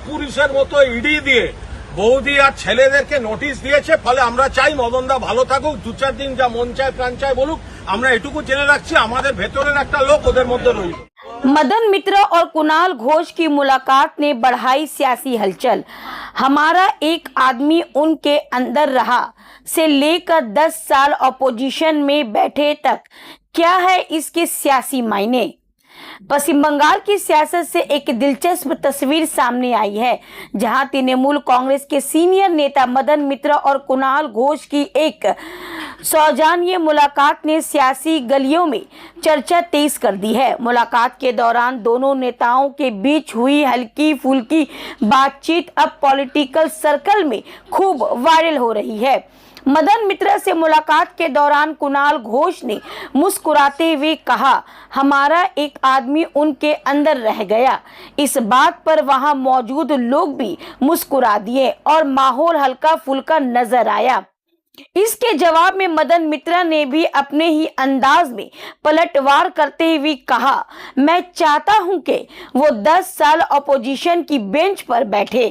পুলিশের মতো ইডি দিয়ে বৌদি আর ছেলেদেরকে নোটিশ দিয়েছে। ফলে আমরা চাই মদনদা ভালো থাকুক, 2-4 দিন যা মন চায় প্রাণ চায় বলুক। আমরা এটুকু জেনে রাখছি আমাদের ভেতরের একটা লোক ওদের মধ্যে রইল। मदन मित्रा और कुणाल घोष की मुलाकात ने बढ़ाई सियासी हलचल। हमारा एक आदमी उनके अंदर रहा से लेकर 10 साल अपोजिशन में बैठे तक क्या है इसके सियासी मायने। पश्चिम बंगाल की सियासत से एक दिलचस्प तस्वीर सामने आई है, जहां तृणमूल कांग्रेस के सीनियर नेता मदन मित्रा और कुणाल घोष की एक सौजन्य मुलाकात ने सियासी गलियों में चर्चा तेज कर दी है। मुलाकात के दौरान दोनों नेताओं के बीच हुई हल्की फुल्की बातचीत अब पॉलिटिकल सर्कल में खूब वायरल हो रही है। मदन मित्रा से मुलाकात के दौरान कुणाल घोष ने मुस्कुराते हुए कहा, हमारा एक आदमी उनके अंदर रह गया। इस बात पर वहां मौजूद लोग भी मुस्कुरा दिए और माहौल हल्का फुल्का नजर आया। इसके जवाब में मदन मित्रा ने भी अपने ही अंदाज में पलटवार करते हुए कहा, मैं चाहता हूं कि वो 10 साल अपोजिशन की बेंच पर बैठे।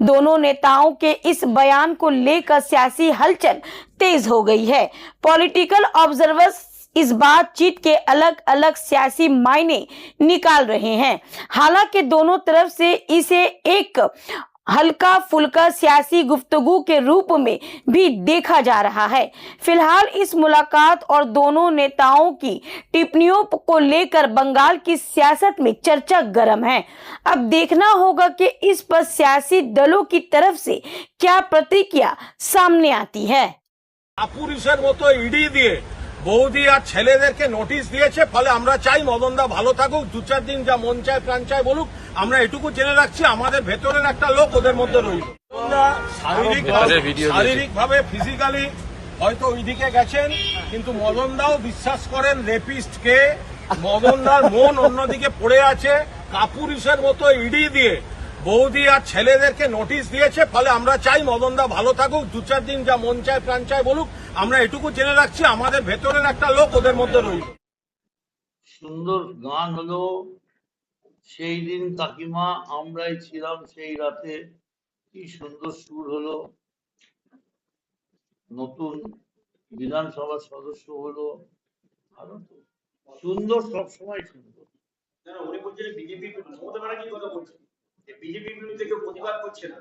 दोनों नेताओं के इस बयान को लेकर सियासी हलचल तेज हो गई है। पॉलिटिकल ऑब्जर्वर्स इस बातचीत के अलग अलग सियासी मायने निकाल रहे हैं। हालांकि दोनों तरफ से इसे एक हल्का फुल्का सियासी गुफ्तगू के रूप में भी देखा जा रहा है। फिलहाल इस मुलाकात और दोनों नेताओं की टिप्पणियों को लेकर बंगाल की सियासत में चर्चा गर्म है। अब देखना होगा कि इस पर सियासी दलों की तरफ से क्या प्रतिक्रिया सामने आती है। পুলিশের মতো ইডি দিয়ে বৌদি আর ছেলেদেরকে নোটিশ দিয়েছে। ফলে আমরা চাই মদনদা ভালো থাকুক, 2-4 দিন যা মন চায় প্রাণ চায় বলুক। আমরা এটুকু জেনে রাখছি আমাদের ভেতরের একটা লোক ওদের মধ্যে রইল। শারীরিকভাবে ফিজিক্যালি হয়তো ওইদিকে গেছেন, কিন্তু মদনদাও বিশ্বাস করেন রেপিস্টকে। মদনদার মন অন্যদিকে পড়ে আছে। কাপুরুষের মতো ইডি দিয়ে বৌদি আর ছেলেদেরকে নোটিশ দিয়েছে। ফলে আমরা চাই মদনদা ভালো থাকুক, 2-4 দিন যা মন চায় প্রাণ চায় বলুক। আমরা এটুকু জেনে রাখছি আমাদের ভেতরের একটা লোক ওদের মধ্যে রইল। সুন্দর গান হলো সেই দিন কাকিমা আমরাই ছিলাম সেই রাতে, কি সুন্দর সুর হলো। নতুন বিধানসভার সদস্য হলো, ভালো তো, সুন্দর, সবসময় সুন্দর। উনি বলছেন বিজেপি মমতা ব্যানার্জি কথা বলছেন যে বিজেপির বিরুদ্ধে কেউ প্রতিবাদ করছে না,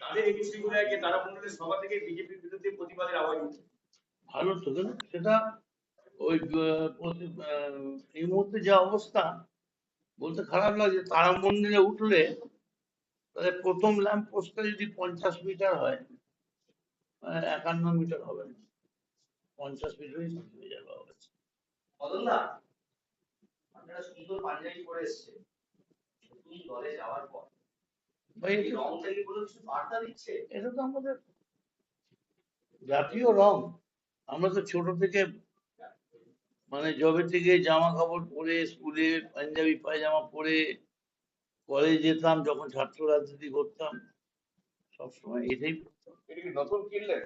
তাদের একুশে জুলাইকে তারামণ্ডলের সভা থেকে বিজেপির বিরুদ্ধে প্রতিবাদের আওয়াজ উঠছে। ভালো তো, সেটা ওই এই মুহূর্তে যা অবস্থা বলতে খারাপ লাগছে। তারামণ্ডলে উঠলে তাহলে প্রথম ল্যাম্প পোস্টটা যদি 50 মিটার হয়, 51 মিটার হবে না, 50 মিটারই হয়ে যাবে অবস্থা। মদনদা, আপনারা সুন্দর পাঞ্জাবি পরে এসেছে নতুন দলে যাওয়ার পর, ভাই এই রং থেকে কোনো কিছু বার্তা দিচ্ছে? এটা তো আমাদের জাতীয় রং। আমরা তো ছোট থেকে মানে জবে থেকে জামা কাপড় পরে, স্কুলে পাঞ্জাবি পায়জামা পরে কলেজ যেতাম, যখন ছাত্র রাজনীতি করতাম, সবসময় এটাই এটা কি নতুন কিনলেন?